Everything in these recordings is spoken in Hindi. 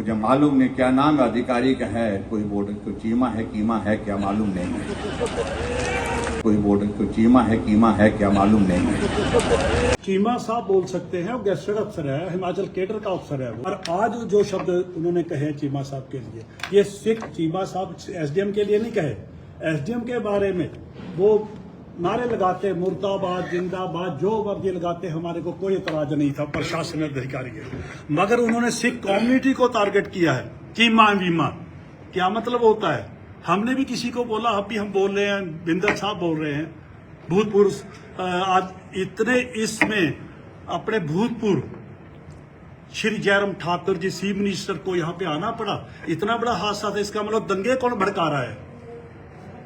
मुझे मालूम नहीं क्या नाम अधिकारी का है, कोई बोर्ड कोई चीमा है कीमा है क्या मालूम नहीं है, कोई बोर्ड कोई चीमा है कीमा है क्या मालूम नहीं है। चीमा साहब बोल सकते हैं, वो गेस्टेड अफसर है, हिमाचल केडर का अफसर है। और आज जो शब्द उन्होंने कहे चीमा साहब के लिए, ये सिर्फ चीमा साहब एसडीएम के लिए नहीं कहे। एसडीएम के बारे में वो नारे लगाते, मुर्दाबाद जिंदाबाद जो वर्दी लगाते, हमारे को कोई एतराज नहीं था, प्रशासन अधिकारी है। मगर उन्होंने सिख कम्युनिटी को टारगेट किया है। चीमा वीमा क्या मतलब होता है? हमने भी किसी को बोला, अभी हम बोल रहे हैं, बिंदल साहब बोल रहे हैं, भूतपूर्व आज इतने इसमें अपने भूतपूर्व श्री जयराम ठाकुर जी चीफ मिनिस्टर को यहाँ पे आना पड़ा। इतना बड़ा हादसा था, इसका मतलब दंगे कौन भड़का रहा है?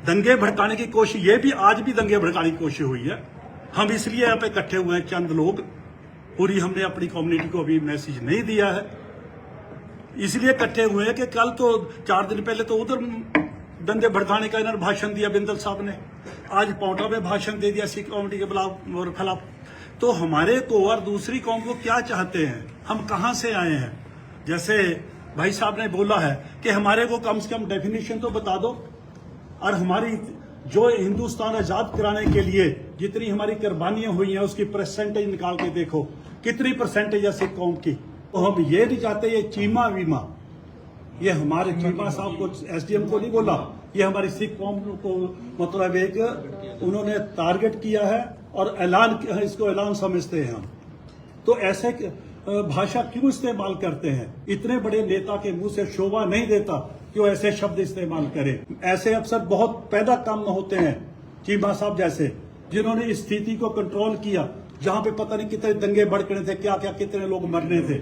दंगे भड़काने की कोशिश, ये भी आज भी दंगे भड़काने की कोशिश हुई है। हम इसलिए यहाँ पे इकट्ठे हुए हैं, चंद लोग, पूरी हमने अपनी कम्युनिटी को अभी मैसेज नहीं दिया है, इसलिए इकट्ठे हुए हैं कि कल तो 4 दिन पहले तो उधर दंगे भड़काने का इन्होंने भाषण दिया बिंदल साहब ने, आज पौटा में भाषण दे दिया सिख कम्युनिटी के खिलाफ। तो हमारे को और दूसरी कौम को क्या चाहते हैं? हम कहाँ से आए हैं? जैसे भाई साहब ने बोला है कि हमारे को कम से कम डेफिनेशन तो बता दो, और हमारी जो हिंदुस्तान आजाद कराने के लिए जितनी हमारी कुर्बानियां हुई हैं उसकी परसेंटेज निकाल के देखो, कितनी परसेंटेज है सिख कौम की। तो हम ये नहीं चाहते ये चीमा वीमा, ये हमारे चीमा साहब को एसडीएम को नहीं बोला, ये हमारी सिख कौम को मतलब एक उन्होंने टारगेट किया है और ऐलान, इसको ऐलान समझते हैं हम। तो ऐसे भाषा क्यों इस्तेमाल करते हैं? इतने बड़े नेता के मुंह से शोभा नहीं देता क्यों ऐसे शब्द इस्तेमाल करें। ऐसे अफसर बहुत पैदा कम होते हैं, चीमा साहब जैसे, जिन्होंने इस स्थिति को कंट्रोल किया, जहां पे पता नहीं कितने दंगे भड़कने थे, क्या क्या कितने लोग मरने थे।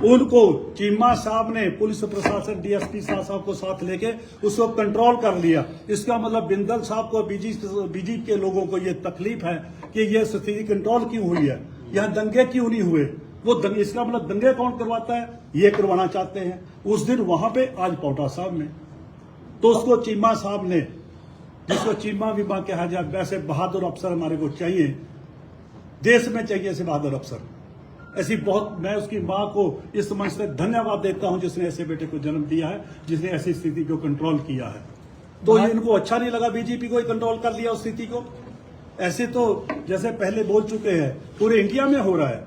उनको चीमा साहब ने पुलिस प्रशासन डीएसपी साहब को साथ लेके उसको कंट्रोल कर लिया। इसका मतलब बिंदल साहब को, बीजेपी के लोगों को ये तकलीफ है कि ये स्थिति कंट्रोल क्यों हुई है, यहाँ दंगे क्यों नहीं हुए। वो दंगे, इसका मतलब दंगे कौन करवाता है? ये करवाना चाहते हैं। उस दिन वहां पे, आज पौटा साहब में, तो उसको चीमा साहब ने, जिसको चीमा वीमा कहा जाए, वैसे बहादुर अफसर हमारे को चाहिए, देश में चाहिए ऐसे बहादुर अफसर। ऐसी बहुत, मैं उसकी मां को इस मंच से धन्यवाद देता हूं जिसने ऐसे बेटे को जन्म दिया है, जिसने ऐसी स्थिति को कंट्रोल किया है। तो ये इनको अच्छा नहीं लगा, बीजेपी को ही कंट्रोल कर लिया उस स्थिति को। ऐसे तो जैसे पहले बोल चुके हैं, पूरे इंडिया में हो रहा है।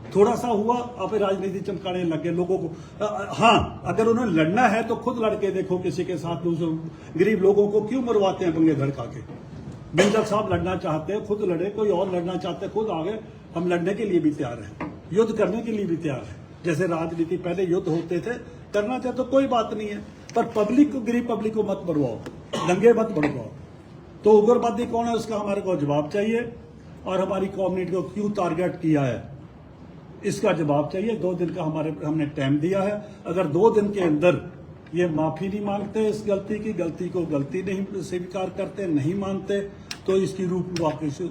थोड़ा सा हुआ, अब राजनीति चमकाने लगे लोगों को। हाँ, अगर उन्हें लड़ना है तो खुद लड़के देखो किसी के साथ। गरीब लोगों को क्यों मरवाते हैं दंगे धड़का के? बिंदल साहब लड़ना चाहते हैं, खुद लड़े। कोई और लड़ना चाहते हैं, खुद आगे। हम लड़ने के लिए भी तैयार हैं, युद्ध करने के लिए भी तैयार हैं। जैसे राजनीति पहले युद्ध होते थे, करना चाहे तो कोई बात नहीं है, पर पब्लिक को, गरीब पब्लिक को मत मरवाओ, दंगे मत बढ़वाओ। तो उग्रवादी कौन है उसका हमारे को जवाब चाहिए, और हमारी कम्युनिटी को क्यों टारगेट किया है इसका जवाब चाहिए। 2 दिन का हमने टाइम दिया है। अगर 2 दिन के अंदर ये माफी नहीं मांगते इस गलती को गलती नहीं स्वीकार करते, नहीं मानते, तो इसकी रूप वापस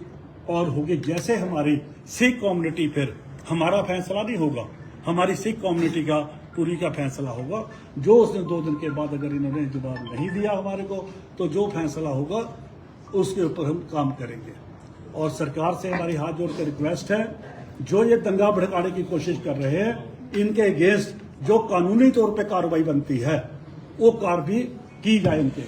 और होगी। जैसे हमारी सिख कम्युनिटी, फिर हमारा फैसला नहीं होगा, हमारी सिख कम्युनिटी का पूरी का फैसला होगा। जो उसने 2 दिन के बाद अगर इन्होंने जवाब नहीं दिया हमारे को, तो जो फैसला होगा उसके ऊपर हम काम करेंगे। और सरकार से हमारी हाथ जोड़ कर रिक्वेस्ट है, जो ये दंगा भड़काने की कोशिश कर रहे हैं, इनके अगेंस्ट जो कानूनी तौर पे कार्रवाई बनती है वो कार्रवाई की जाए इनके।